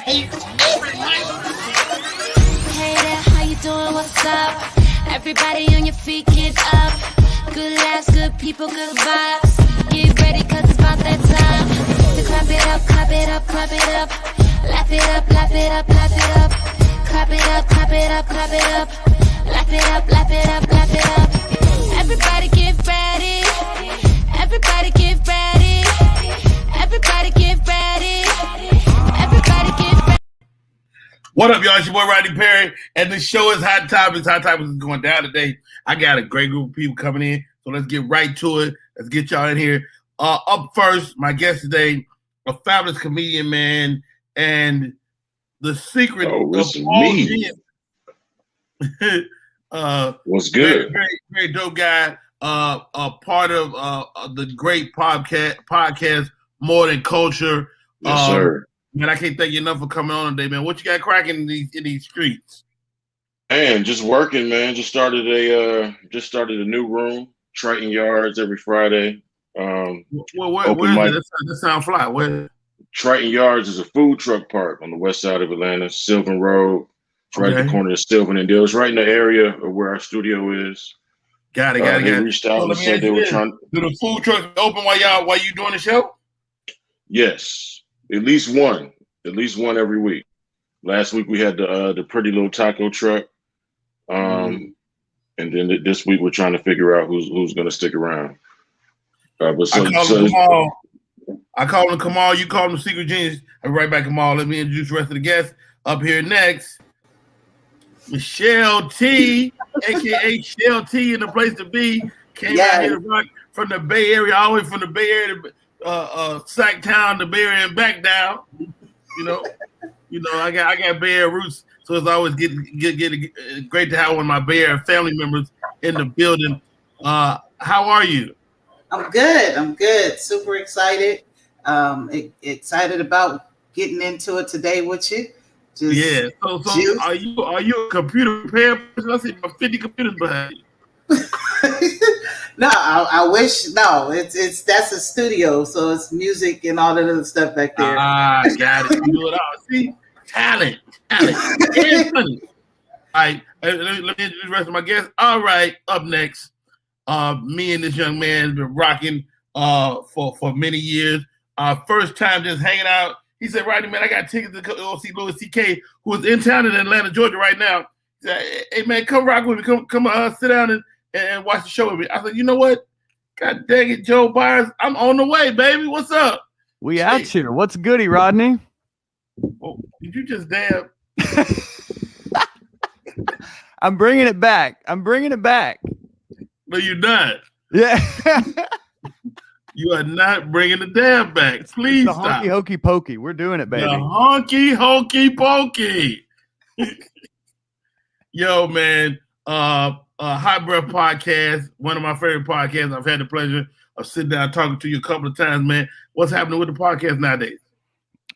Hey there, how you doing? What's up? Everybody on your feet, get up. Good laughs, good people, good vibes. Get ready, cause it's about that time to clap it up, clap it up, clap it up. Laugh it up, laugh it up, laugh it up. Clap it up, clap it up, clap it up. Laugh it up, laugh it up, laugh it up. Everybody get ready. Everybody get ready. Everybody get ready. Everybody get ready. What up, y'all? It's your boy Rodney Perry, and the show is Hot Topics. Hot Topics is going down today. I got a great group of people coming in, so let's get right to it. Let's get y'all in here. Up first, my guest today, a fabulous comedian, man, and the secret of all genius. What's good? Very dope guy. A part of the great podcast More Than Culture. Yes, sir. Man, I can't thank you enough for coming on today, man. What you got cracking in these streets? Man, just working, man. Just started a new room, Triton Yards, every Friday. Where is it? That sound fly. Where? Triton Yards is a food truck park on the west side of Atlanta, Sylvan Road. It's right at the corner of Sylvan and Dill. It's right in the area of where our studio is. Got it. They reached out and said they were trying. Do the food trucks open while you doing the show? Yes, at least one every week. Last week we had the pretty little taco truck, and then this week we're trying to figure out who's going to stick around. I call him Kamal. You call him Secret Genius. I'll be right back, Kamal. Let me introduce the rest of the guests. Up here next, ChelleT, a.k.a. ChelleT, in the place to be. Came out here to rock from the Bay Area, all the way from the Bay Area to Sacktown, the Bay Area, and back down. You know, I got Bay Area roots, so it's always great to have one of my Bay Area family members in the building. How are you? I'm good. Super excited. Excited about getting into it today with you. So are you a computer repair person? I see about 50 computers behind you. No, I wish. No, it's that's a studio, so it's music and all that other stuff back there. Got it. You do it all. See, talent. And funny. All right, let me introduce the rest of my guests. All right, up next, me and this young man has been rocking for many years. First time just hanging out. He said, Rodney, man, I got tickets to go see Louis C.K., who is in town in Atlanta, Georgia right now. He said, hey, man, come rock with me. Come sit down and watch the show with me. I said, you know what? God dang it, Joe Byers. I'm on the way, baby. What's up? We out here. What's goody, Rodney? Oh, did you just dab? I'm bringing it back. No, you're not. Yeah. You are not bringing the dab back. Please stop. Honky hokey pokey. We're doing it, baby. The honky hokey pokey. Yo, man. Hot Breath Podcast, one of my favorite podcasts. I've had the pleasure of sitting down talking to you a couple of times, man. What's happening with the podcast nowadays?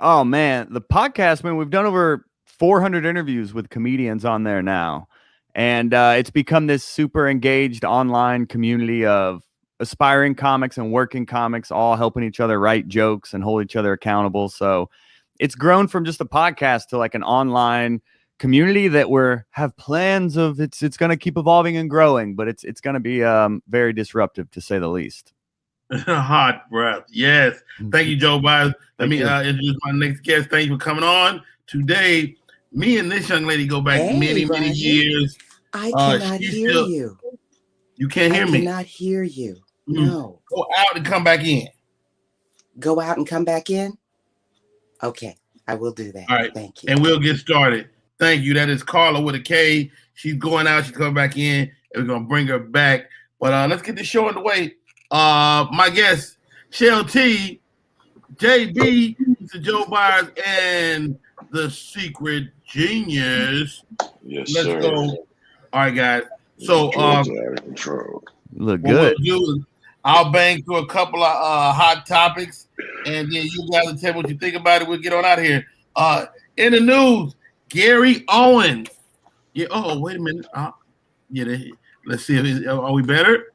Oh, man. The podcast, man, we've done over 400 interviews with comedians on there now. And it's become this super engaged online community of aspiring comics and working comics, all helping each other write jokes and hold each other accountable. So it's grown from just a podcast to like an online community that have plans of it's going to keep evolving and growing, but it's going to be very disruptive, to say the least. Hot breath. Yes. Thank you, Joe Byers. Let me introduce my next guest. Thank you for coming on today. Me and this young lady go back many years. I cannot hear you. You can't hear me. I cannot hear you. No. Go out and come back in. Go out and come back in? Okay. I will do that. All right. Thank you. And we'll get started. Thank you. That is Karla with a K. She's going out. She's coming back in. And we're going to bring her back. But let's get this show underway. My guest, ChelleT, JB, Mr. Joe Byers, and the Secret Genius. Yes, let's sir. go. All right, guys. So, out of control. Look good. I'll bang through a couple of hot topics, and then you guys will tell me what you think about it. We'll get on out of here. In the news, Gary Owens. Yeah. Oh, wait a minute. Let's see. Are we better?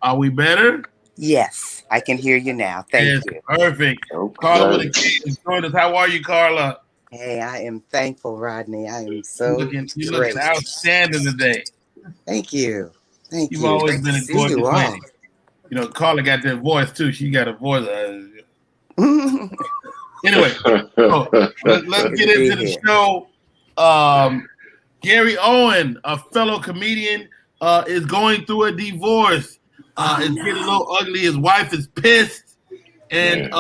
Yes, I can hear you now. Thank you. Perfect. Okay. Karla with a K is joining us. How are you, Karla? Hey, I am thankful, Rodney. I am You're so looking great. outstanding today. Thank you. Thank You've you. always Great been to a see gorgeous you all. lady. You know, Karla got that voice too. She got a voice. Anyway, so let's Good get to be into the here. show. Gary Owen, a fellow comedian, is going through a divorce. It's getting a little ugly. His wife is pissed. And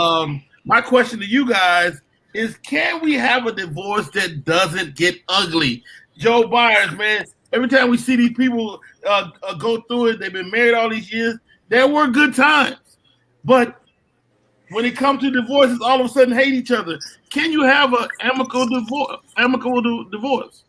my question to you guys is, can we have a divorce that doesn't get ugly? Joe Byers, man, every time we see these people go through it, they've been married all these years. There were good times. But when it comes to divorces, all of a sudden hate each other. Can you have an amicable divorce?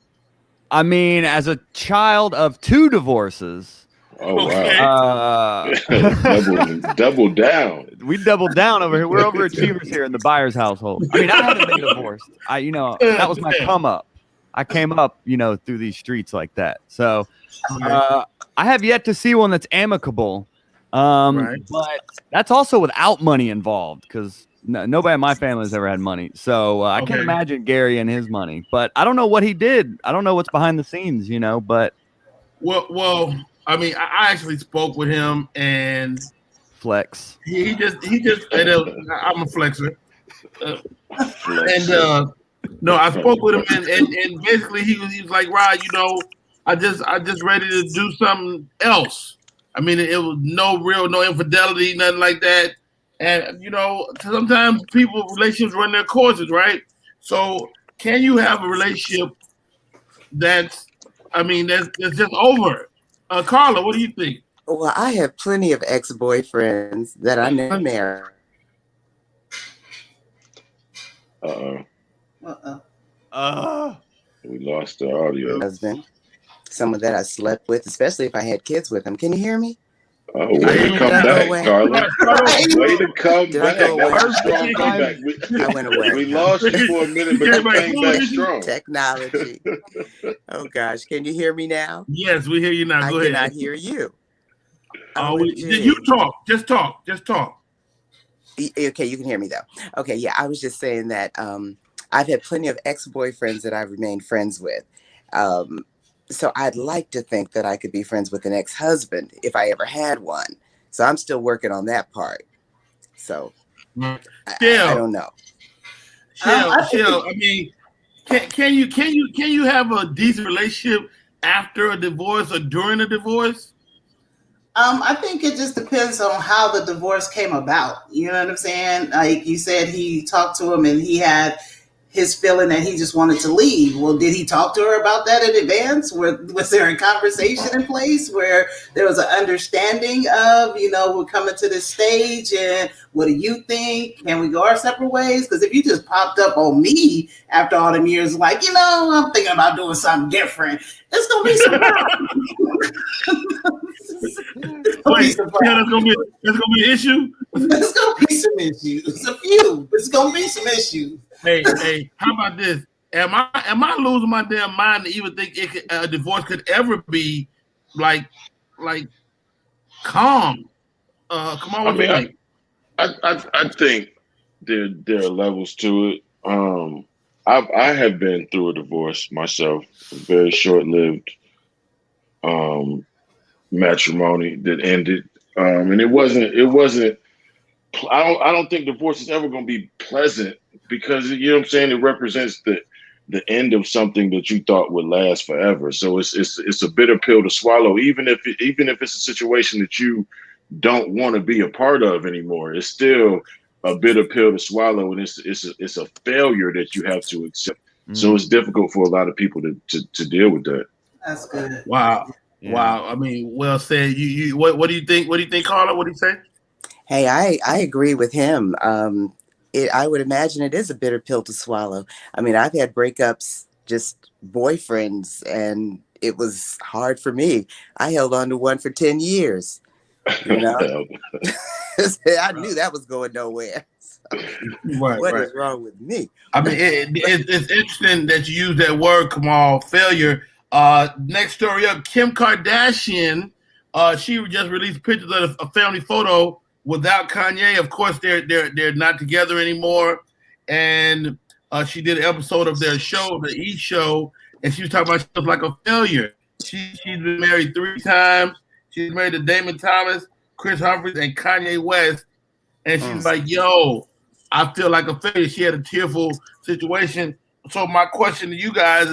I mean, as a child of 2 divorces, Oh Okay. wow! uh, double down. we doubled down over here. We're overachievers here in the Byers household. I mean, I haven't been divorced. That was my come up. I came up, through these streets like that. So I have yet to see one that's amicable. Right. But that's also without money involved, because nobody in my family has ever had money. So I can't imagine Gary and his money. But I don't know what he did. I don't know what's behind the scenes, but Well, I mean, I actually spoke with him, and flex. he just. And, I'm a flexer, no, I spoke with him, and basically he was like, Rod, I just ready to do something else. I mean, it was no infidelity, nothing like that. And sometimes relationships run their courses, right? So can you have a relationship that's just over? Karla, what do you think? Well, I have plenty of ex-boyfriends that I never married. We lost the audio. Husband, someone that I slept with, especially if I had kids with them. Can you hear me? Oh, way to come back, Karla. Way to come back. That was a strong comeback. I went away. We lost you for a minute, but you came back strong. Technology. Oh gosh, can you hear me now? Yes, we hear you now. Go ahead. I cannot hear you. You talk. Just talk. Okay, you can hear me though. Okay, yeah, I was just saying that I've had plenty of ex-boyfriends that I've remained friends with. So I'd like to think that I could be friends with an ex-husband if I ever had one. So I'm still working on that part. So I don't know. Chell, I mean, can you have a decent relationship after a divorce or during a divorce? I think it just depends on how the divorce came about. You know what I'm saying? Like you said, he talked to him and he had his feeling that he just wanted to leave. Well, did he talk to her about that in advance? Was there a conversation in place where there was an understanding of, we're coming to this stage and what do you think? Can we go our separate ways? Because if you just popped up on me after all them years, like, I'm thinking about doing something different, it's going to be some That's gonna be an issue. There's gonna be some issues. A few. It's gonna be some issues. Hey, how about this? Am I losing my damn mind to even think a divorce could ever be like calm? Come on, I think there are levels to it. I have been through a divorce myself, a very short-lived matrimony that ended, and it wasn't. I don't think divorce is ever going to be pleasant because you know what I'm saying. It represents the end of something that you thought would last forever. So it's a bitter pill to swallow, even if it's a situation that you don't want to be a part of anymore. It's still a bitter pill to swallow, and it's a failure that you have to accept. So it's difficult for a lot of people to deal with that. That's good. Wow. Yeah. Wow. I mean, well said. You what do you think? What do you think, Karla? What do you say? Hey, I agree with him. I would imagine it is a bitter pill to swallow. I mean, I've had breakups, just boyfriends, and it was hard for me. I held on to one for 10 years. I knew that was going nowhere. So, what is wrong with me? I mean, it's interesting that you use that word, Kamal, failure. Next story up, Kim Kardashian. She just released pictures of a family photo without Kanye. Of course, they're not together anymore. And She did an episode of their show, the E Show, and she was talking about she was like a failure. She's been married 3 times. She's married to Damon Thomas, Chris Humphries, and Kanye West. And she's like, yo, I feel like a failure. She had a tearful situation. So my question to you guys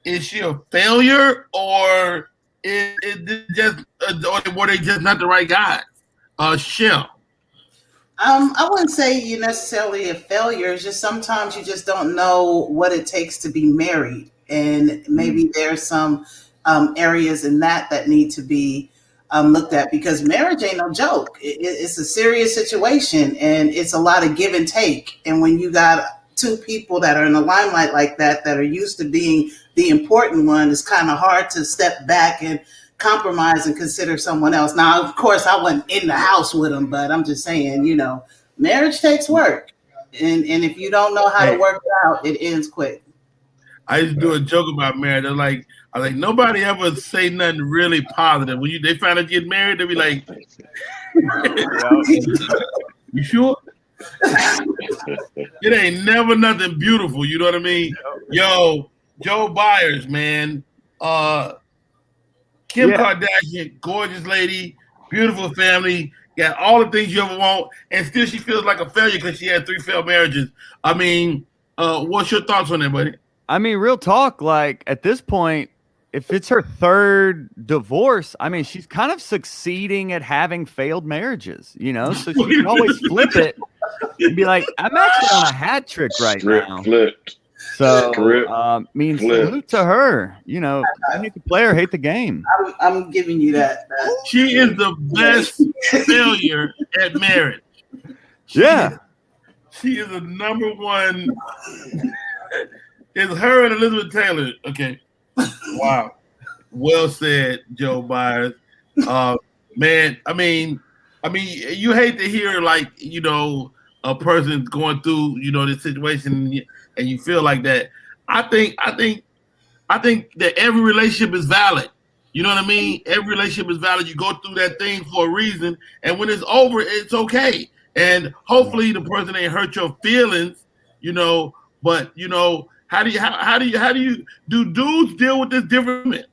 is she a failure, or is it just, or were they just not the right guys? Shell. I wouldn't say you're necessarily a failure. It's just sometimes you just don't know what it takes to be married. And maybe there's some areas in that need to be looked at, because marriage ain't no joke. It's a serious situation, and it's a lot of give and take. And when you got 2 people that are in the limelight like that are used to being the important one, it's kind of hard to step back and compromise and consider someone else. Now, of course, I wasn't in the house with them, but I'm just saying, marriage takes work. And if you don't know how to work it out, it ends quick. I used to do a joke about marriage. I was like, nobody ever say nothing really positive. When they find out you get married, they be like, you sure? It ain't never nothing beautiful. You know what I mean? Yo, Joe Byers, man. Kim Kardashian, gorgeous lady, beautiful family, got all the things you ever want, and still she feels like a failure because she had 3 failed marriages. I mean, what's your thoughts on that, buddy? I mean, real talk, like at this point, if it's her 3rd divorce, I mean, she's kind of succeeding at having failed marriages, so she can always flip it and be like, I'm actually on a hat trick right now. Flipped. So, salute to her. You need to play or hate the game. I'm giving you that. She is the best failure at marriage. She is the number one. It's her and Elizabeth Taylor. Okay. Wow. Well said, Joe Byers. Man, I mean, you hate to hear a person going through, this situation and you feel like that. I think that every relationship is valid. You know what I mean? Every relationship is valid. You go through that thing for a reason, and when it's over, it's okay. And hopefully the person ain't hurt your feelings, but how do dudes deal with this differently?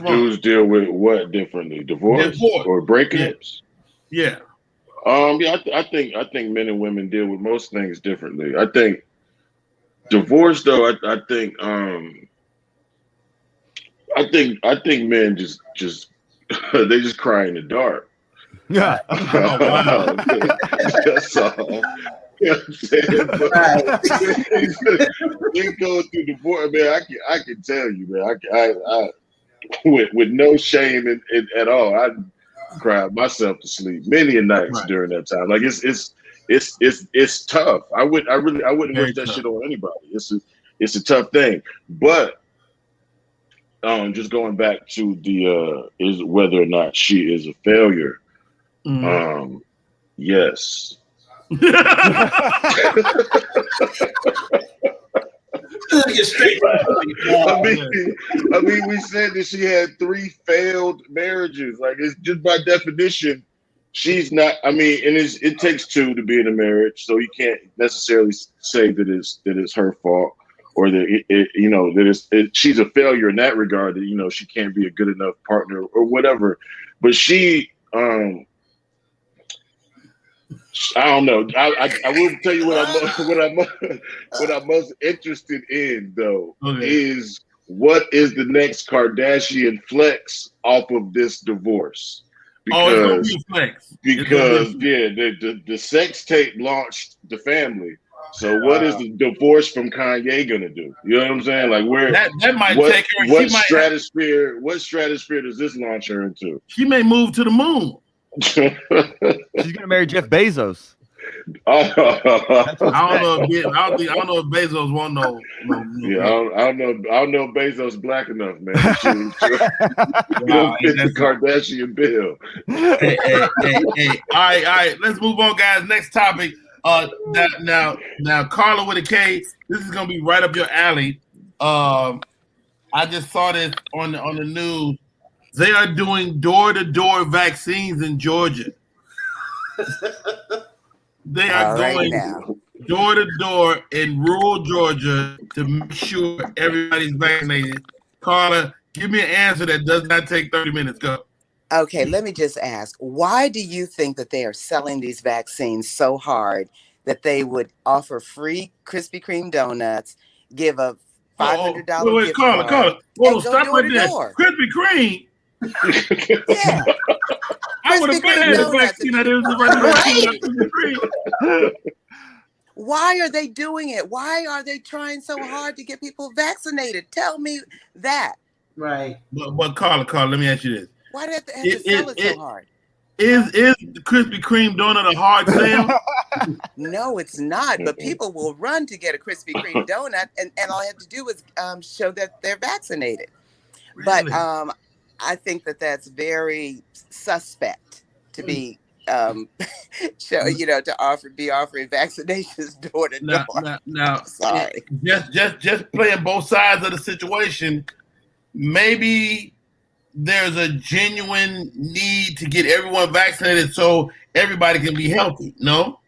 Dudes deal with what differently? Divorce. Or breakups? Yeah. I think men and women deal with most things differently. I think divorce, though, I think men just they just cry in the dark. Yeah. That's all. You know what I'm saying? But you go through divorce, man. I can tell you, man. I with no shame at all. I cried myself to sleep many a nights during that time. Like it's tough. I wouldn't wish that shit on anybody. It's a tough thing. But just going back to the is whether or not she is a failure. Yes. I mean, we said that she had 3 failed marriages. Like, it's just by definition, she's not. I mean, and it takes 2 to be in a marriage, so you can't necessarily say that it's her fault or that she's a failure in that regard. That she can't be a good enough partner or whatever. But she, I don't know. I will tell you what I'm most interested in, though, is what is the next Kardashian flex off of this divorce? Because the sex tape launched the family. So what is the divorce from Kanye gonna do? You know what I'm saying? Like where that might take her. What stratosphere does this launch her into? She may move to the moon. She's gonna marry Jeff Bezos. I don't know if Bezos won't know. Yeah, I don't know if Bezos black enough, man. You don't fit the Kardashian bill. Hey. All right. Let's move on, guys. Next topic. Now, Karla with a K. This is gonna be right up your alley. I just saw this on the news. They are doing door-to-door vaccines in Georgia. They are door to door in rural Georgia to make sure everybody's vaccinated? Karla, give me an answer that does not take 30 minutes. Go. Okay, let me just ask, why do you think that they are selling these vaccines so hard that they would offer free Krispy Kreme donuts, give a $500 wait, gift Karla. card, Hold on, and go stop door right to there. door? Krispy Kreme. Yeah, I would have Krispy better Kreme had the donuts. vaccine. I didn't Krispy Kreme. Why are they doing it? Why are they trying so hard to get people vaccinated? Tell me that. Right. But Karla, let me ask you this. Why do they have to sell it so hard? Is the Krispy Kreme donut a hard sale? No, it's not. But people will run to get a Krispy Kreme donut, and all I have to do is show that they're vaccinated. Really? But I think that that's very suspect to be to offering vaccinations door to door. Now, sorry. Just playing both sides of the situation. Maybe there's a genuine need to get everyone vaccinated so everybody can be healthy. No?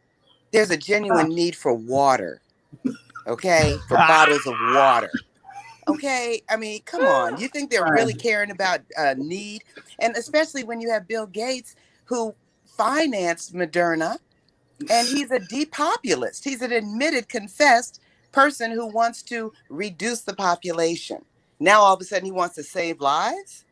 There's a genuine need for water. Okay? For bottles of water. Okay? I mean, come on. You think they're really caring about need? And especially when you have Bill Gates, who financed Moderna, and he's a depopulist. He's an admitted, confessed person who wants to reduce the population. Now all of a sudden he wants to save lives?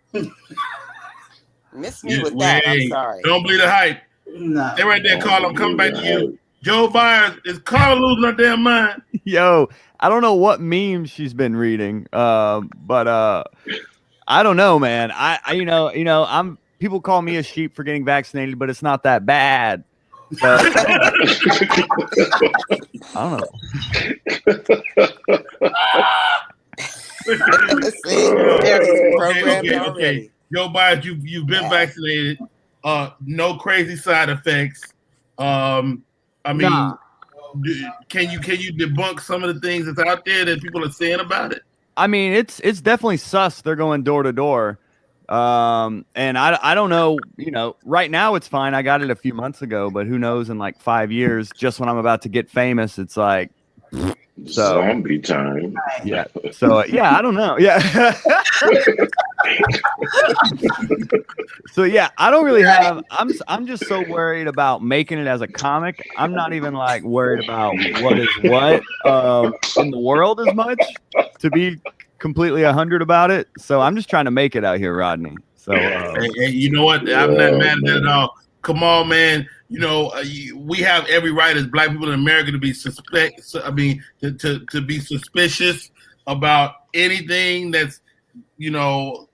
Miss me with that. I'm sorry. Don't believe the hype. No. Stay right there, Karla. I'm coming back to you. Joe Byers, is Karla losing her damn mind? Yo, I don't know what memes she's been reading, but I don't know, man. I'm people call me a sheep for getting vaccinated, but it's not that bad. But, I don't know. Okay. Joe Byers, you've been vaccinated. No crazy side effects. I mean, can you debunk some of the things that's out there that people are saying about it? I mean, it's definitely sus. They're going door to door. And I don't know, right now it's fine. I got it a few months ago, but who knows in like 5 years, just when I'm about to get famous, it's like, zombie time. Yeah. So, yeah, I don't know. Yeah. So, yeah, I don't really have, I'm just so worried about making it as a comic. I'm not even like worried about what is what in the world as much, to be completely 100 about it. So I'm just trying to make it out here, Rodney. So hey, you know what? I'm not mad at that at all. Kamal, man, we have every right as Black people in America to be to be suspicious about anything that's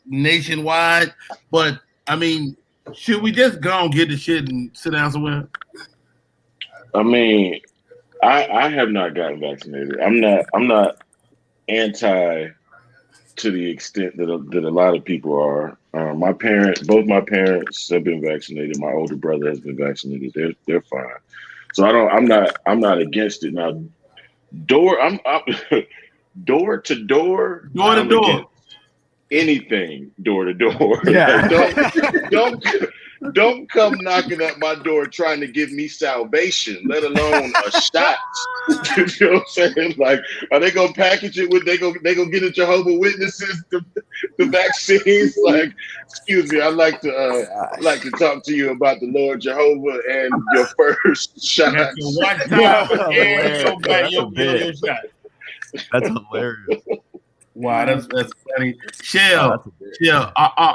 nationwide. But I mean, should we just go and get the shit and sit down somewhere? I mean, I have not gotten vaccinated. I'm not anti to the extent that a lot of people are. Both my parents have been vaccinated. My older brother has been vaccinated. They're fine. So I'm not against it. Now, door to door. Anything door to door. Yeah. Don't come knocking at my door trying to give me salvation, let alone a shot. You know what I'm saying? Like, are they gonna package it with they gonna get a Jehovah's Witnesses the vaccines? Like, excuse me, I'd like to talk to you about the Lord Jehovah and your first shot. That's hilarious. Wow, that's funny. Chell,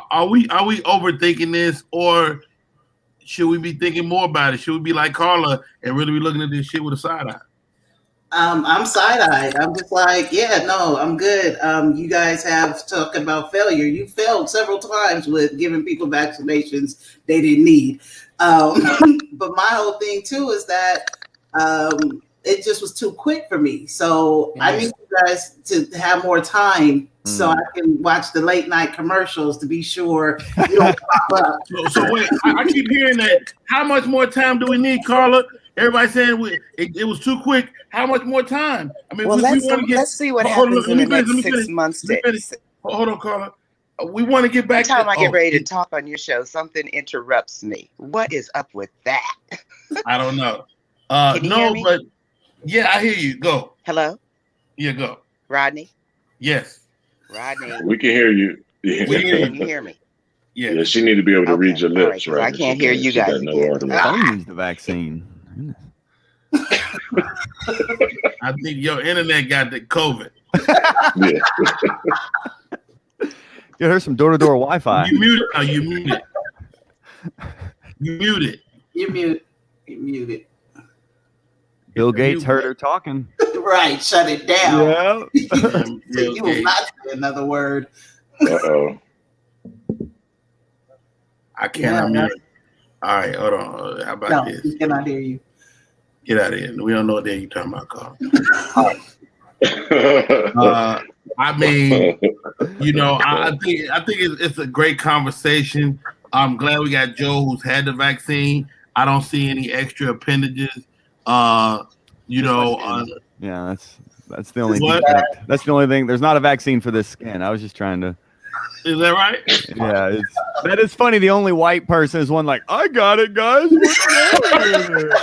are we overthinking this, or should we be thinking more about it? Should we be like Karla and really be looking at this shit with a side eye? I'm side-eyed. I'm just like, yeah, no, I'm good. You guys have talked about failure. You failed several times with giving people vaccinations they didn't need. But my whole thing too is that it just was too quick for me. So I need you guys to have more time so I can watch the late night commercials to be sure you don't pop up. So wait, I keep hearing that. How much more time do we need, Karla? Everybody's saying it was too quick. How much more time? I mean, let's see what happens in the next 6 months. Hold on, Karla. We want to get back. Every time I get ready to talk on your show, something interrupts me. What is up with that? I don't know. Can you hear me? But Yeah, I hear you. Go. Hello, Yeah, go. Rodney. Yes. Rodney, We can hear you. Yeah. We hear can you hear me? Yeah. Yeah, she need to be able to read your All right, lips, 'cause right? I can't hear you guys She got again. no audio. Phone needs the vaccine. I think your internet got the COVID. Yeah. Get her some door-to-door Wi-Fi. You muted. Oh, you muted. You muted. You mute. You muted. Bill Gates heard her talking. Right. Shut it down. Yeah. You will not say another word. Uh-oh. I can't unmute. All right, hold on. How about No, this? we cannot hear you. Get out of here. We don't know what the hell you're talking about, Carl. I mean, you know, I think it's a great conversation. I'm glad we got Joe, who's had the vaccine. I don't see any extra appendages. You know, Yeah, that's the only What? defect. That's the only thing. There's not a vaccine for this skin. I was just trying to. is that right? Yeah, that is funny. The only white person is one like, I got it, guys. What's wrong with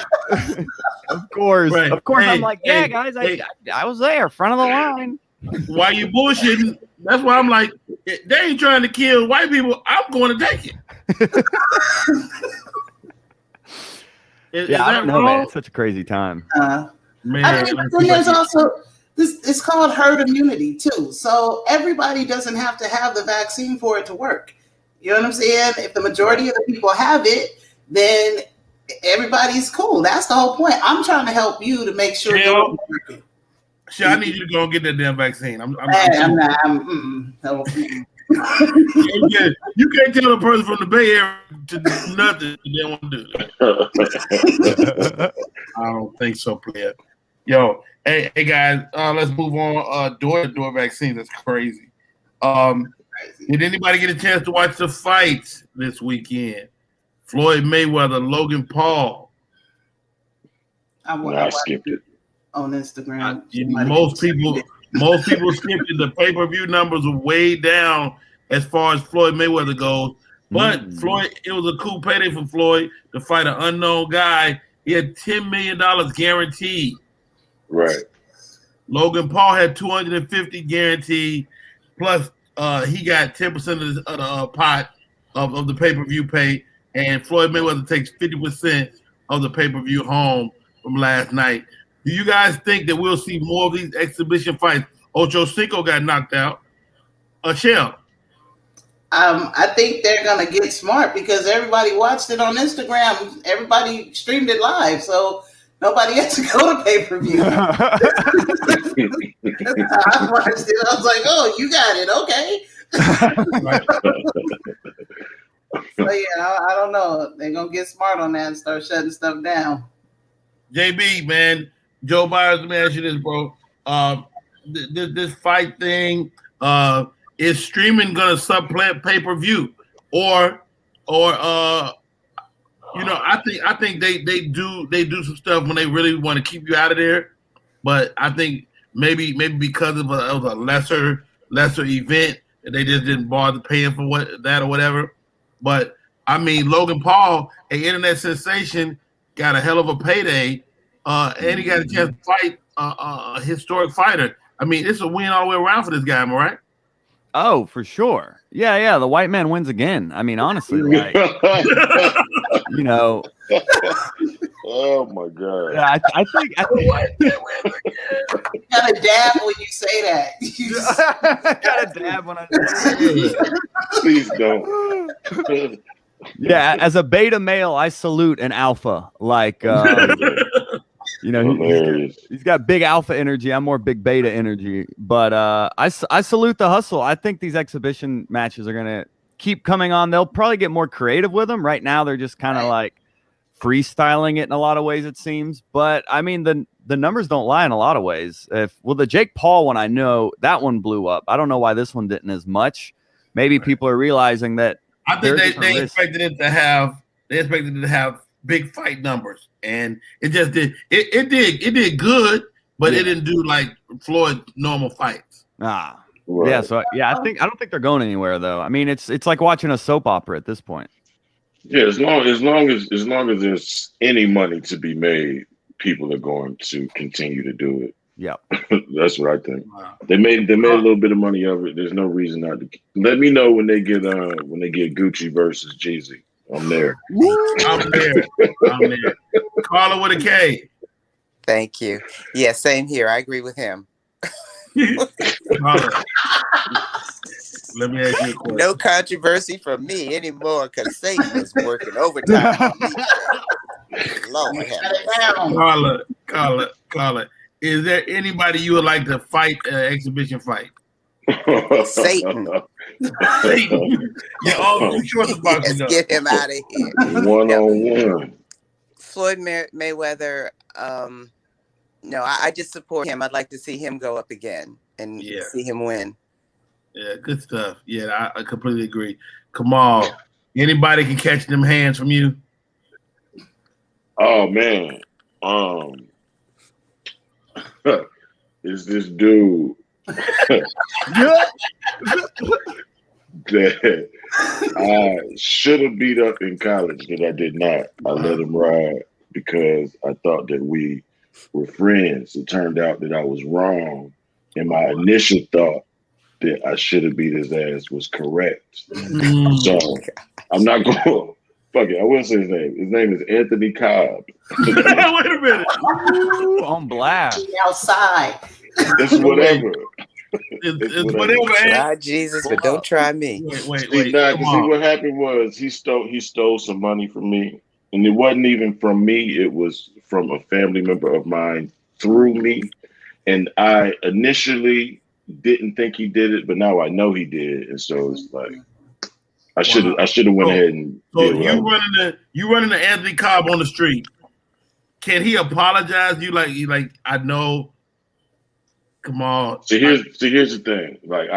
it?" Of course, Right. of course. Hey, I'm like, yeah, hey, guys. hey. I was there, front of the line. While you bullshitting, that's why I'm like, they ain't trying to kill white people. I'm going to take it. Is Yeah, I that don't know, man. wrong? It's such a crazy time. Man, I mean, but then there's also this. It's called herd immunity too. So everybody doesn't have to have the vaccine for it to work. You know what I'm saying? If the majority of the people have it, then everybody's cool. That's the whole point. I'm trying to help you to make sure you're working. shit, I need you to go and get that damn vaccine. I'm No, mm-mm. You can't tell a person from the Bay Area to do nothing if they don't want to do it. I don't think so, player. Yo, hey guys, let's move on. Door-to-door vaccines. That's crazy. Did anybody get a chance to watch the fights this weekend? Floyd Mayweather, Logan Paul. I skipped it. On Instagram. Most people skipped it. The pay-per-view numbers were way down as far as Floyd Mayweather goes. But Floyd, it was a cool payday for Floyd to fight an unknown guy. He had $10 million guaranteed. Right. Logan Paul had $250 guaranteed. Plus, he got 10% of the pot of the pay-per-view pay. And Floyd Mayweather takes 50% of the pay-per-view home from last night. Do you guys think that we'll see more of these exhibition fights? Ocho Cinco got knocked out. Chell. I think they're gonna get smart because everybody watched it on Instagram. Everybody streamed it live, so nobody had to go to pay-per-view. I watched it. I was like, "Oh, you got it, okay." So yeah, I don't know. They're gonna get smart on that and start shutting stuff down. JB, man, Joe Byers, let me ask you this, bro. This fight thing, is streaming gonna supplant pay-per-view, or you know, I think they do some stuff when they really want to keep you out of there, but I think maybe because of a lesser event that they just didn't bother paying for that or whatever. But I mean, Logan Paul, an internet sensation, got a hell of a payday, and he got a chance to fight a historic fighter. I mean, it's a win all the way around for this guy, am I right? Oh, for sure. Yeah. The white man wins again. I mean, honestly, like, you know. Oh my God. Yeah, I think You gotta dab when you say that. gotta dab when I say it. Please don't. Yeah, as a beta male, I salute an alpha. Like, you know, he's got big alpha energy. I'm more big beta energy. But I salute the hustle. I think these exhibition matches are gonna keep coming on. They'll probably get more creative with them. Right now, they're just kind of like freestyling it in a lot of ways, it seems. But I mean, the numbers don't lie in a lot of ways. The Jake Paul one, I know that one blew up. I don't know why this one didn't as much. Maybe people are realizing that. I think they expected it to have big fight numbers, and it just did. It did good, but it didn't do like Floyd's normal fights. Right. Yeah. So I don't think they're going anywhere though. I mean, it's like watching a soap opera at this point. Yeah, as long as there's any money to be made, people are going to continue to do it. Yep. That's what I think. Wow. They made a little bit of money of it. There's no reason not to. Let me know when they get Gucci versus Jeezy. I'm there. I'm there. Karla with a K. Thank you. Yeah, same here. I agree with him. Karla, let me ask you a question. No controversy from me anymore because Satan is working overtime. Lord have Karla, is there anybody you would like to fight an exhibition fight? Satan. Yeah, all short of boxing. Let's get him out of here. One-on-one. Floyd Mayweather. No, I just support him. I'd like to see him go up again and see him win. Yeah, good stuff. Yeah, I completely agree. Kamal, anybody can catch them hands from you? Oh man, is this dude that I should have beat up in college that I did not. I let him ride because I thought that we were friends. It turned out that I was wrong, and my initial thought that I should have beat his ass was correct. So I'm not going. Fuck it, I will say his name. His name is Anthony Cobb. Wait a minute. Ooh, on blast. Outside. It's whatever. It's whatever. Try Jesus, but don't try me. Wait. See, what happened was he stole some money from me, and it wasn't even from me. It was from a family member of mine through me, and I initially didn't think he did it, but now I know he did, and so it's like I should have went ahead and. So you running the Anthony Cobb on the street? Can he apologize? You like I know. Come on. So here's the thing. Like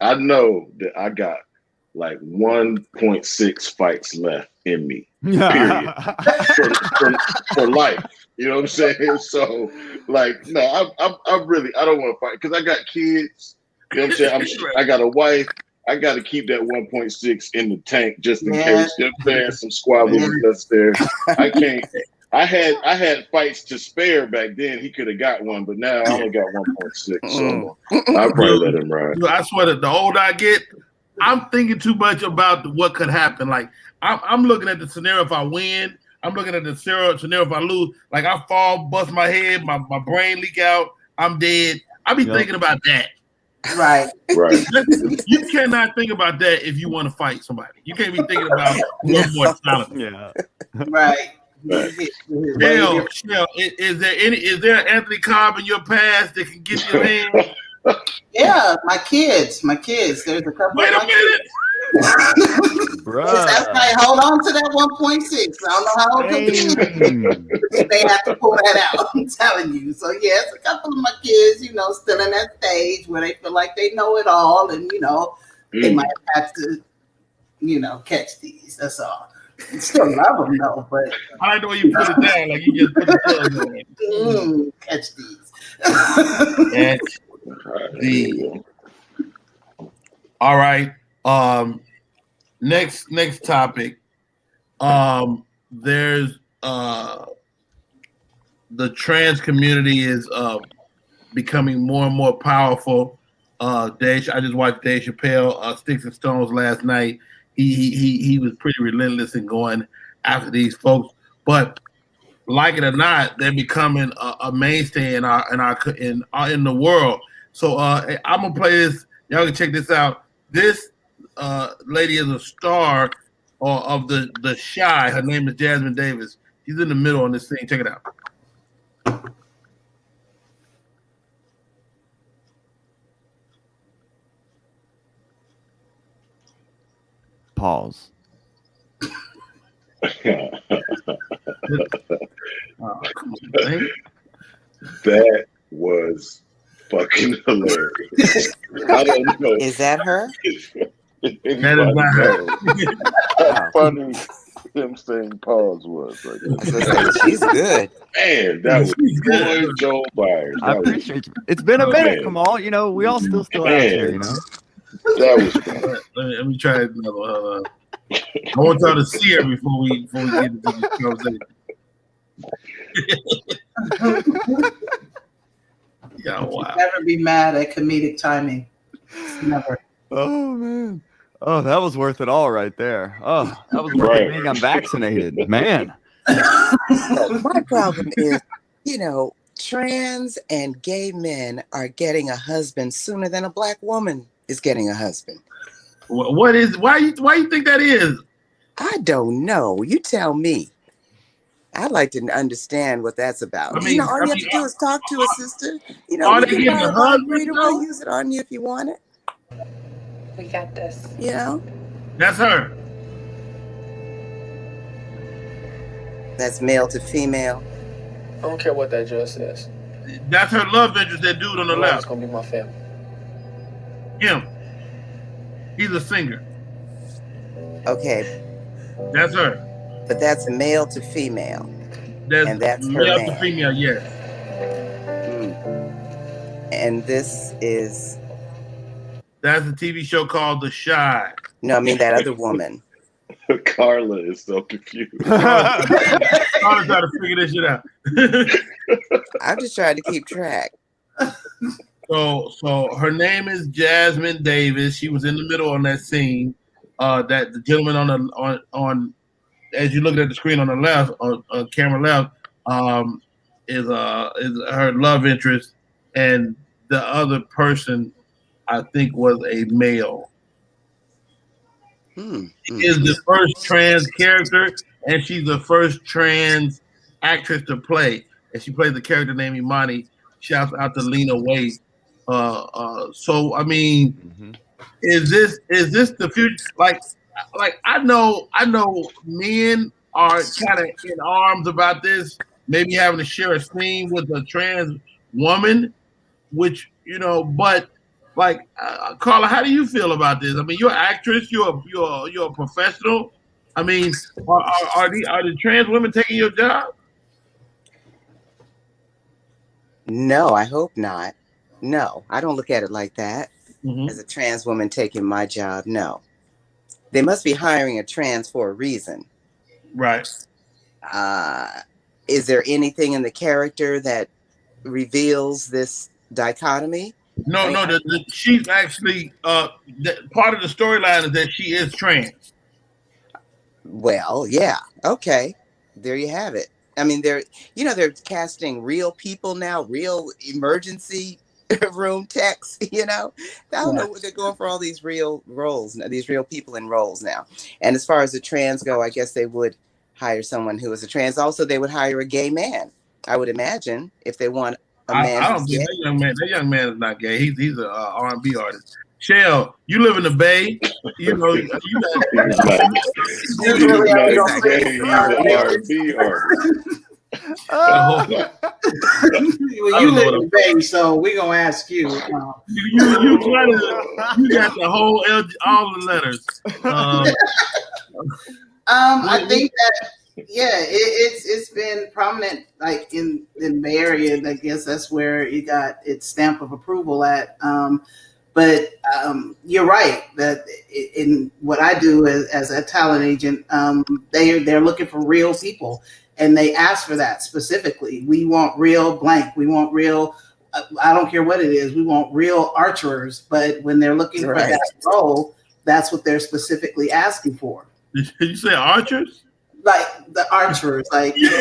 I know that I got like 1.6 fights left in me. Period. for life. You know what I'm saying? So like no, I'm really I don't want to fight because I got kids. You know what I'm saying? I got a wife. I got to keep that 1.6 in the tank just in case. You know what I'm saying? Some squabbles that's there. I can't. I had fights to spare back then. He could have got one, but now I only got 1.6. So I'll probably let him ride. I swear that the older I get, I'm thinking too much about what could happen. Like I'm looking at the scenario if I win. I'm looking at the scenario if I lose. Like I fall, bust my head, my brain leak out. I'm dead. I be thinking about that. Right. You cannot think about that if you want to fight somebody. You can't be thinking about one more talent. Yeah. Right. Shell, is there Anthony Cobb in your past that can get your hand? Yeah, my kids. There's a couple. Wait a minute. Bruh. That's right. Hold on to that 1.6. I don't know how they have to pull that out. I'm telling you. So yes, a couple of my kids, still in that stage where they feel like they know it all, and they might have to, catch these. That's all. I still love them though, but I know you put it down like you just put the on. Catch these. Catch these. All right. Next topic. There's the trans community is becoming more and more powerful. I just watched Dave Chappelle, Sticks and Stones last night. He was pretty relentless in going after these folks, but like it or not, they're becoming a mainstay in the world. So I'm gonna play this. Y'all can check this out. This lady is a star of the Shy. Her name is Jasmine Davis. She's in the middle on this thing. Check it out. Pause. That was fucking hilarious. I don't know. Is that her? That is not her. How funny him saying pause was. She's good. Man, that was boy Joe Byers. I appreciate you. It's been a minute, Kamal. We all still out here, That was fun. Let me try another one. I want y'all to see her before we get into this conversation. Yeah, wow. Never be mad at comedic timing. Never. Oh man. Oh, that was worth it all right there. Oh, that was worth Right. it being unvaccinated. Man. My problem is, trans and gay men are getting a husband sooner than a black woman is getting a husband. What is? Why you think that is? I don't know. You tell me. I'd like to understand what that's about. All you have to do is talk to a sister. Are We they can getting buy a a husband, vibrator. though? We'll use it on you if you want it. We got this. That's her. That's male to female. I don't care what that dress says. That's her love interest. That dude on the It's left. gonna be my family. Him. He's a singer. Okay, That's her. but that's male to female. And that's her male man. to female. Yes. And this is... That's a TV show called The Shy. No, I mean that other woman. Karla is so confused. I'm trying to figure this shit out. I'm just trying to keep track. So her name is Jasmine Davis. She was in the middle on that scene. That the gentleman on as you look at the screen on the left, on camera left, is her love interest, and the other person, I think, was a male. She is the first trans character, and she's the first trans actress to play. And she plays the character named Imani. Shouts out to Lena Waithe. So I mean, is this the future? Like I know men are kind of in arms about this, maybe having to share a scene with a trans woman, which but. Like, Karla, how do you feel about this? I mean, you're an actress, you're a professional. I mean, are the trans women taking your job? No, I hope not. No, I don't look at it like that. As a trans woman taking my job, no. They must be hiring a trans for a reason. Right. Is there anything in the character that reveals this dichotomy? No. She's actually part of the storyline is that she is trans. Well, yeah. Okay. There you have it. I mean, they're casting real people now, real emergency room techs, I don't know what they're going for all these real roles, these real people in roles now. And as far as the trans go, I guess they would hire someone who is a trans. Also, they would hire a gay man, I would imagine, if they want a man. I don't think that young man is not gay. He's an R&B artist. Chell, you live in the Bay. He's not gay. He's an R&B artist. Well, you live in the Bay, so we're gonna ask you. You got the whole all the letters. I think that it's been prominent, like in the Bay Area. I guess that's where it got its stamp of approval at. But you're right that in what I do as a talent agent, they're looking for real people, and they ask for that specifically. We want real blank. We want real. I don't care what it is. We want real archers. But when they're looking for that role, that's what they're specifically asking for. Did you say archers? Like the archers, like and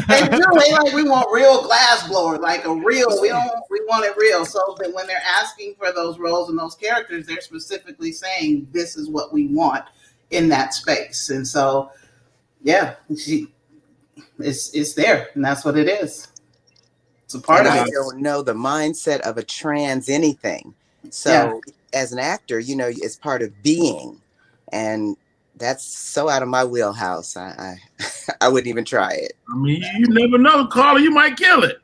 really, like we want real glass blowers, like a real. We want it real. So that when they're asking for those roles and those characters, they're specifically saying this is what we want in that space. And so, yeah, it's there, and that's what it is. It's a part of it. I don't know the mindset of a trans anything. So as an actor, it's part of being, and that's so out of my wheelhouse. I wouldn't even try it. I mean, you never know, Karla. You might kill it.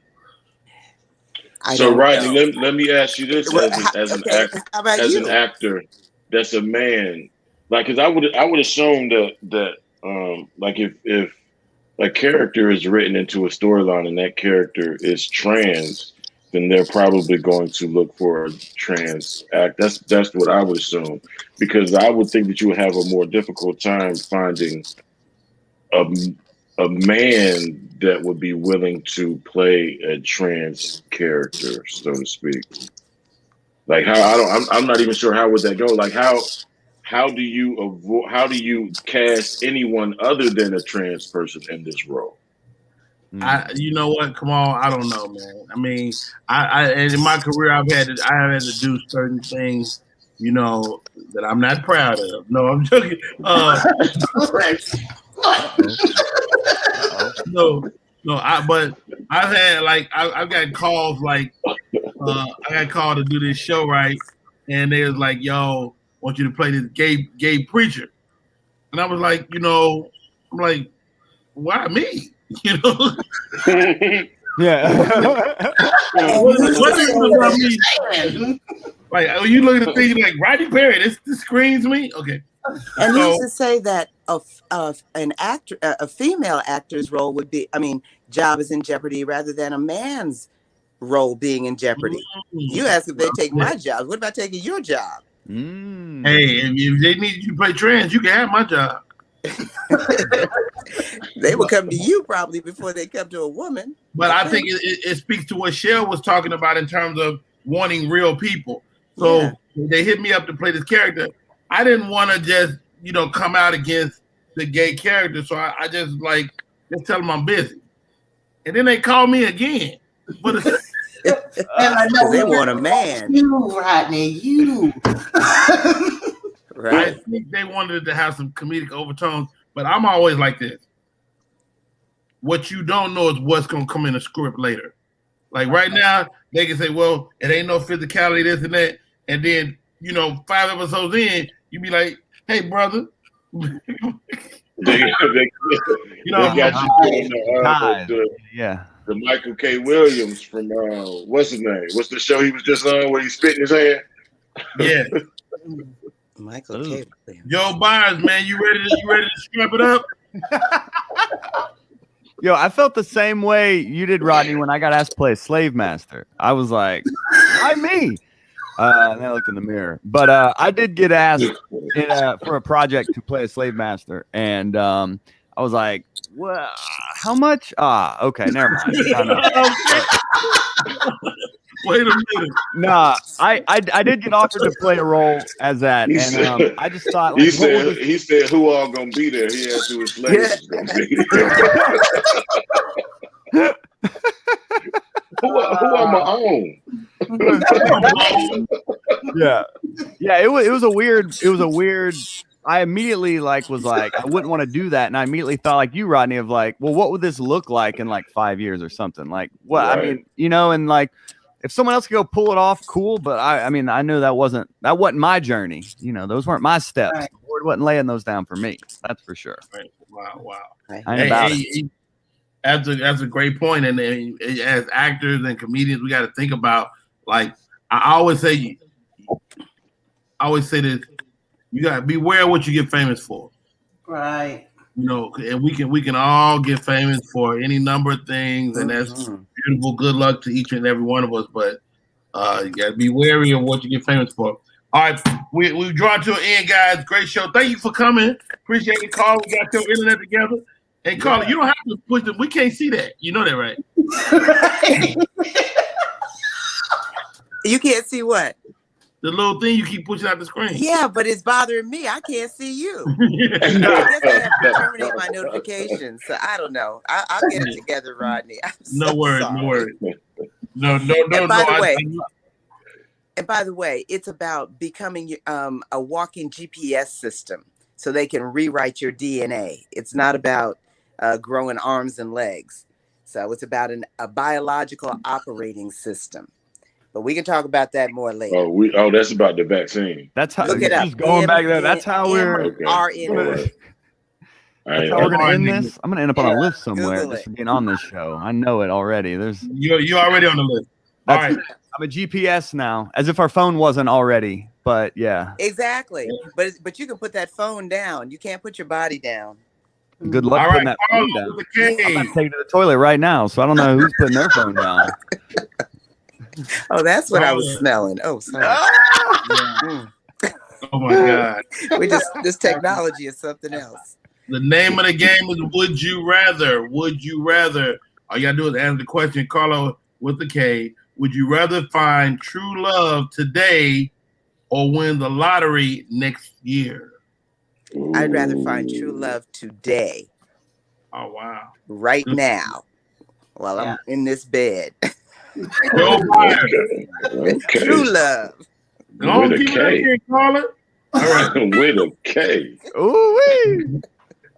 So, Rodney, let me ask you this: as an actor, that's a man. Like, because I would assume that like if a character is written into a storyline and that character is trans, then they're probably going to look for a trans act. That's what I would assume, because I would think that you would have a more difficult time finding a a man that would be willing to play a trans character, so to speak? Like I'm not even sure how would that go. Like how do you cast anyone other than a trans person in this role? You know what, Kamal? I don't know, man. I mean, and in my career, I have had to do certain things, that I'm not proud of. No, I'm joking. But I've had I've got calls I got called to do this show, right? And they was like, "Yo, want you to play this gay preacher," and I was like, I'm like, why me? Yeah. What is it about me? Like, are you looking at things like Rodney Perry? This screams me. Okay. And who's to say that a female actor's role would be, job is in jeopardy rather than a man's role being in jeopardy? You ask if they take my job. What about taking your job? Hey, if they need you to play trans, you can have my job. They will come to you probably before they come to a woman. But I think it speaks to what Shell was talking about in terms of wanting real people. So they hit me up to play this character. I didn't want to just, come out against the gay character. So I just tell them I'm busy. And then they call me again. But and I know they want a man. You, Rodney, you. Right. I think they wanted to have some comedic overtones, but I'm always like this. What you don't know is what's going to come in the script later. Like right now, they can say, well, it ain't no physicality, this and that. And then, 5 episodes in, you be like, hey, brother. They got you the Michael K. Williams from, what's his name? What's the show he was just on where he spit in his hand? Yeah. Michael K. Joe Byers, man, you ready to strap it up? Yo, I felt the same way you did, Rodney, when I got asked to play a slave master. I was like, why me? And I looked in the mirror. But I did get asked for a project to play a slave master. And I was like, well, how much? Okay, never mind. Wait a minute. Nah, I did get offered to play a role as that, and I just thought he said who all gonna be there. He asked who his slaves gonna be. who on my own? Yeah. It was a weird. I immediately was like, I wouldn't want to do that, and I immediately thought like you, Rodney, of like, well, what would this look like in 5 years or something? Like, what? Right. I mean, and like. If someone else could go pull it off, cool. But I knew that wasn't my journey. Those weren't my steps. Right. The Lord wasn't laying those down for me. That's for sure. Right. Wow. Hey, that's a great point. And as actors and comedians, we got to think about I always say this: you got to beware what you get famous for. Right. And we can all get famous for any number of things, and that's beautiful. Good luck to each and every one of us, but you got to be wary of what you get famous for. All right, we've drawn to an end, guys. Great show. Thank you for coming. Appreciate it, Karla. We got your internet together. And Karla, you don't have to push it. We can't see that. You know that, right? You can't see what? The little thing you keep pushing out the screen. Yeah, but it's bothering me. I can't see you. I guess I have to terminate my notifications. So I don't know. I'll get it together, Rodney. No worries. No. And by the way, it's about becoming a walking GPS system so they can rewrite your DNA. It's not about growing arms and legs. So it's about a biological operating system. But we can talk about that more later. That's about the vaccine. That's how. Look it up. Just going back there. That's how we're. RNA. That's how we're gonna end this. I'm gonna end up on a list somewhere just for being on this show. I know it already. You're already on the list. All right. I'm a GPS now, as if our phone wasn't already. But yeah. Exactly. But you can put that phone down. You can't put your body down. Good luck putting that phone down. I'm gonna take it to the toilet right now, so I don't know who's putting their phone down. Oh, that's what I was smelling. Oh, sorry. Oh my God. This technology is something else. The name of the game is Would You Rather. Would you rather? All you gotta do is answer the question, Karla with the K. Would you rather find true love today or win the lottery next year? I'd rather find true love today, Oh wow. right now, while I'm in this bed. Joe Byers. Okay. True love. Don't With a keep it up K. here, Karla. All right. With a K. Ooh-wee.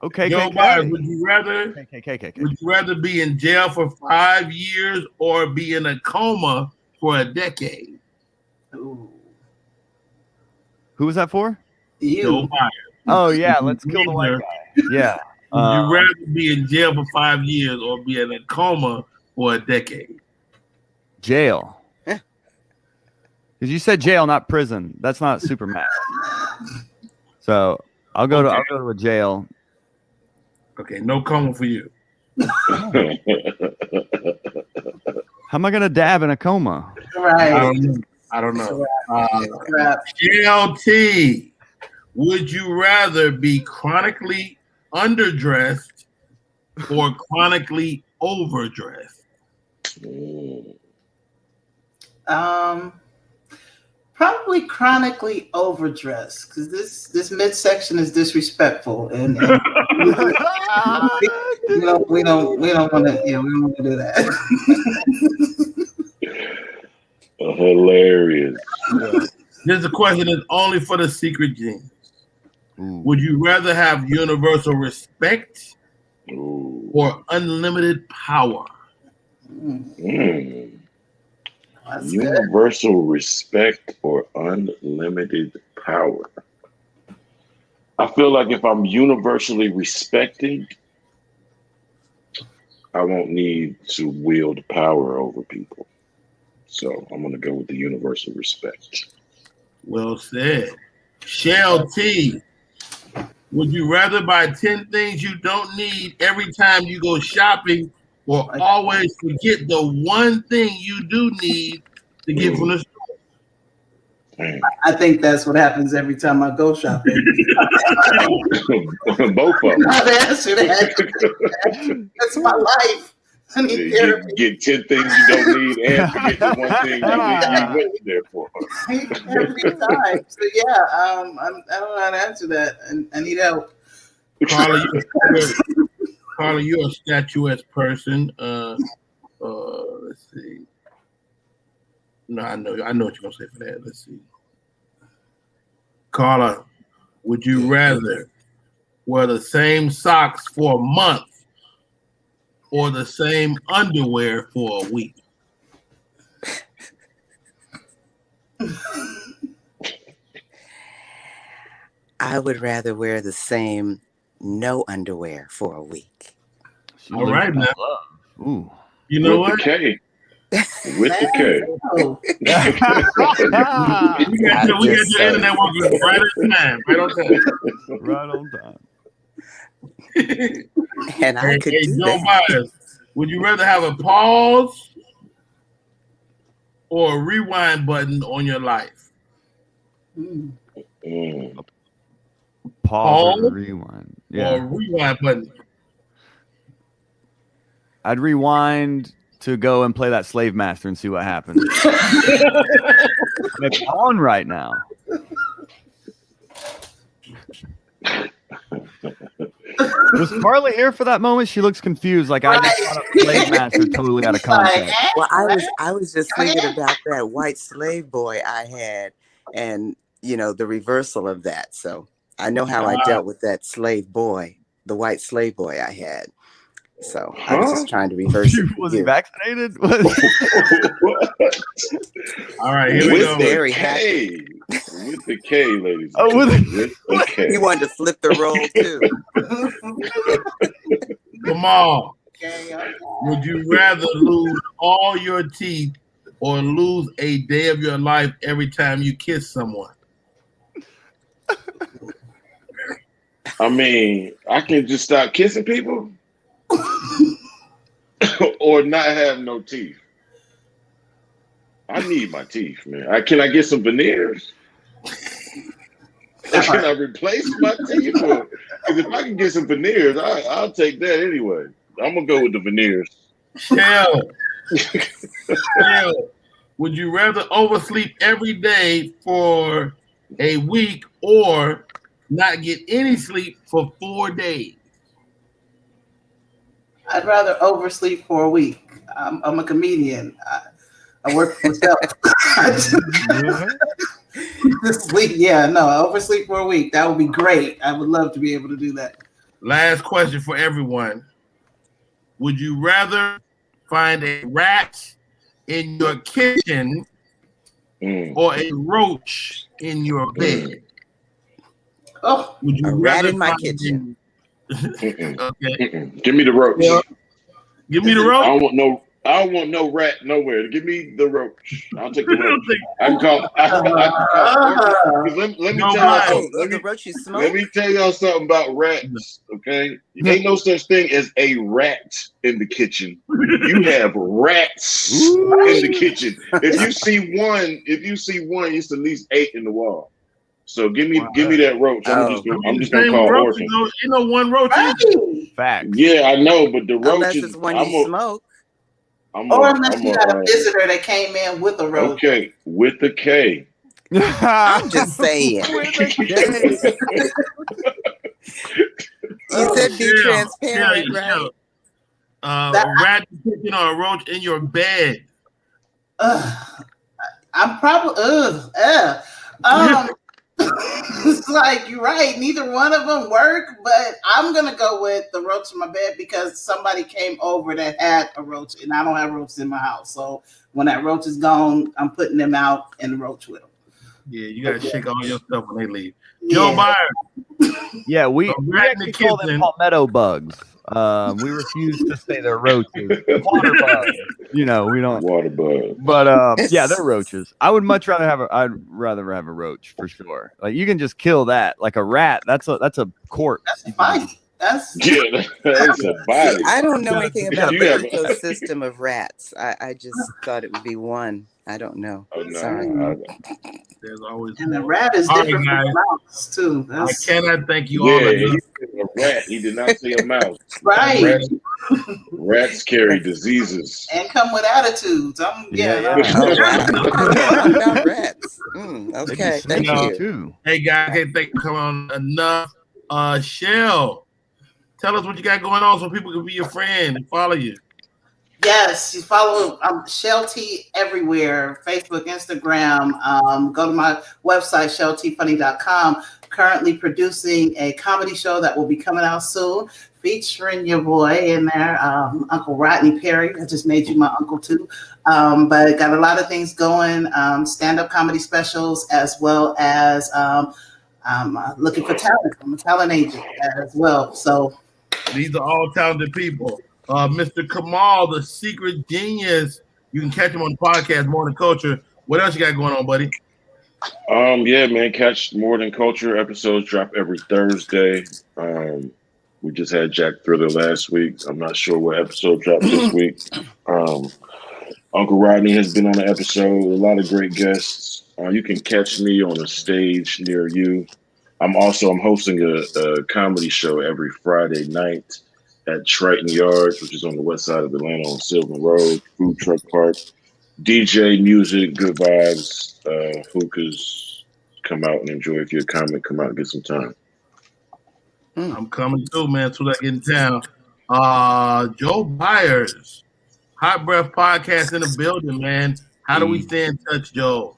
Okay, Joe Byers, would you rather be in jail for 5 years or be in a coma for a decade? Ooh. Who was that for? Joe Byers. Oh yeah, let's kill the white guy. Yeah. Would you rather be in jail for 5 years or be in a coma for a decade? Jail. Because you said jail, not prison. That's not super math. So I'll go to a jail. Okay, no coma for you. How am I gonna dab in a coma? Right. I don't know. ChelleT, would you rather be chronically underdressed or chronically overdressed? Probably chronically overdressed because this midsection is disrespectful and we don't want to do that. Hilarious. This is a question that's only for the secret genes. Would you rather have universal respect or unlimited power? Universal respect or unlimited power? I feel like if I'm universally respected, I won't need to wield power over people. So I'm going to go with the universal respect. Well said. ChelleT, would you rather buy 10 things you don't need every time you go shopping or always forget the one thing you do need to get from the store? I think that's what happens every time I go shopping. Both of them. I've answered that. That's my life. I need therapy. Get 10 things you don't need and forget the one thing you went there for. Every time. So yeah, I don't know how to answer that, and I need help. Karla, you're a statuesque person. Let's see. No, I know what you're gonna say for that. Let's see. Karla, would you rather wear the same socks for a month or the same underwear for a week? I would rather wear the same no underwear for a week. All right, now. Ooh. You know With what? The K. With the K. We got your internet working right on time. Right on time. And I could do Joe that. Byers, would you rather have a pause or a rewind button on your life? Pause or rewind. Yeah. Or a rewind button. I'd rewind to go and play that Slave Master and see what happens. It's on right now. Was Karla here for that moment? She looks confused, like I just thought a Slave Master totally out of context. Well, I was just thinking about that white slave boy I had, and the reversal of that. So I know how I dealt with that slave boy, the white slave boy I had. So I was just trying to reverse it. Was he vaccinated? All right, here we go. Very happy. With the K, ladies. Oh, with the K. He wanted to flip the role too. Kamal, would you rather lose all your teeth or lose a day of your life every time you kiss someone? I mean, I can just stop kissing people or not have no teeth. I need my teeth, man. Can I get some veneers? I Can I replace my teeth? Because if I can get some veneers, I'll take that anyway. I'm gonna go with the veneers. Chell, would you rather oversleep every day for a week or not get any sleep for 4 days? I'd rather oversleep for a week. I'm a comedian. I work for myself. Sleep, yeah, no, oversleep for a week. That would be great. I would love to be able to do that. Last question for everyone. Would you rather find a rat in your kitchen or a roach in your bed? Oh, Would you A rat in my kitchen. Okay. Give me the roach. Yeah. Give me the I roach. don't want no rat nowhere. Give me the roach. I'll take the roach. I can call. Let me tell y'all something. The roach you smoke? Let me tell y'all something about rats. Okay, ain't no such thing as a rat in the kitchen. You have rats in the kitchen. If you see one, it's at least 8 in the wall. So give me that roach. I'm just gonna call roach, Orton. You know one roach. Facts. Yeah, I know, but the roach Unless is it's one you smoke. Or unless you got a visitor that came in with a roach. Okay, with the K. I'm just saying. With a K. You said be transparent, right? Rat in the kitchen or a roach in your bed? I'm probably it's like you're right. Neither one of them work, but I'm gonna go with the roach in my bed because somebody came over that had a roach, and I don't have roaches in my house. So when that roach is gone, I'm putting them out and the roach with them. Yeah, you gotta shake all your stuff when they leave. Yeah. Joe Byers. Yeah, we actually call them palmetto bugs. We refuse to say they're roaches. Water bugs. You know, we don't. Water bugs. But yeah, they're roaches. I'd rather have a roach for sure. Like you can just kill that. Like a rat, that's a corpse. That's a body. That's a body. I don't know anything about the ecosystem of rats. I just thought it would be one. I don't know. Oh, no. Sorry. There's always and the rat is different from the mouse too. I cannot thank you all. He said a rat. He did not say a mouse. Right. Rats carry diseases and come with attitudes. I'm about rats. Okay, thank you. Hey guys, thank you for coming on enough. Chell, tell us what you got going on so people can be your friend and follow you. Yes, you follow ChelleT everywhere, Facebook, Instagram. Go to my website, ChelleTfunny.com. Currently producing a comedy show that will be coming out soon, featuring your boy in there, Uncle Rodney Perry. I just made you my uncle too. But got a lot of things going, stand-up comedy specials, as well as I'm looking for talent. I'm a talent agent as well. So these are all talented people. Mr. Kamal, the secret genius. You can catch him on the podcast, More Than Culture. What else you got going on, buddy? Yeah, man. Catch More Than Culture episodes drop every Thursday. We just had Jack Thriller last week. I'm not sure what episode drops this week. Uncle Rodney has been on the episode. A lot of great guests. You can catch me on a stage near you. I'm hosting a comedy show every Friday night at Triton Yards, which is on the west side of Atlanta on Sylvan Road, food truck park. DJ, music, good vibes, hookahs. Come out and enjoy. If you're a comic, come out and get some time. I'm coming too, man. Till I get in town. Joe Byers, Hot Breath Podcast in the building, man. How do we stay in touch, Joe?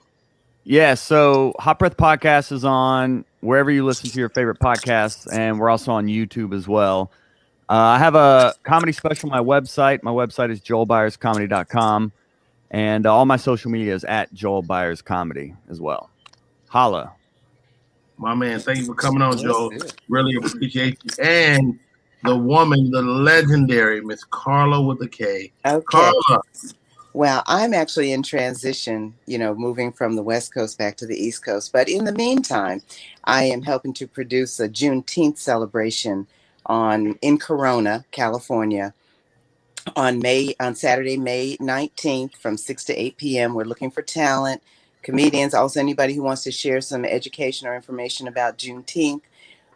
Yeah, so Hot Breath Podcast is on wherever you listen to your favorite podcasts, and we're also on YouTube as well. I have a comedy special on my website. My website is joelbyerscomedy.com, and all my social media is at Joel Byers Comedy as well. Holla. My man, thank you for coming on, Joe. Really appreciate you. And the woman, the legendary Miss Karla with a K. Okay. Karla. Well, I'm actually in transition, moving from the West Coast back to the East Coast. But in the meantime, I am helping to produce a Juneteenth celebration in Corona, California, on Saturday, May 19th from 6 to 8 p.m. We're looking for talent. comedians. Also, anybody who wants to share some education or information about Juneteenth.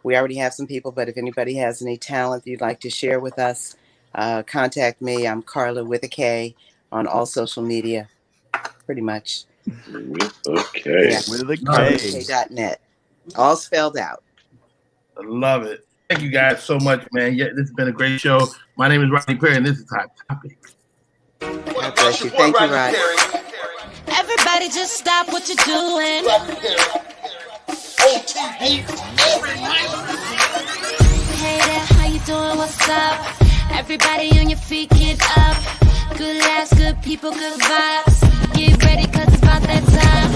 We already have some people, but if anybody has any talent you'd like to share with us, contact me. I'm Karla with a K on all social media, pretty much. Okay. Yeah. With a K. K.net. All spelled out. I love it. Thank you guys so much, man. Yeah, this has been a great show. My name is Rodney Perry, and this is Hot Topics. God bless you. Thank you, Rod. Everybody just stop what you're doing. Hey there, how you doing? What's up? Everybody on your feet, get up. Good laughs, good people, good vibes. Get ready, cause it's about that time.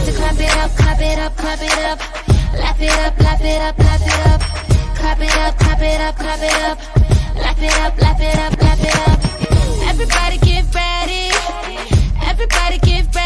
To clap it up, clap it up, clap it up. Laugh it up, laugh it up, laugh it up. Clap it up, clap it up, clap it up. Laugh it up, laugh it up, laugh it up. Everybody get ready. Everybody get ready.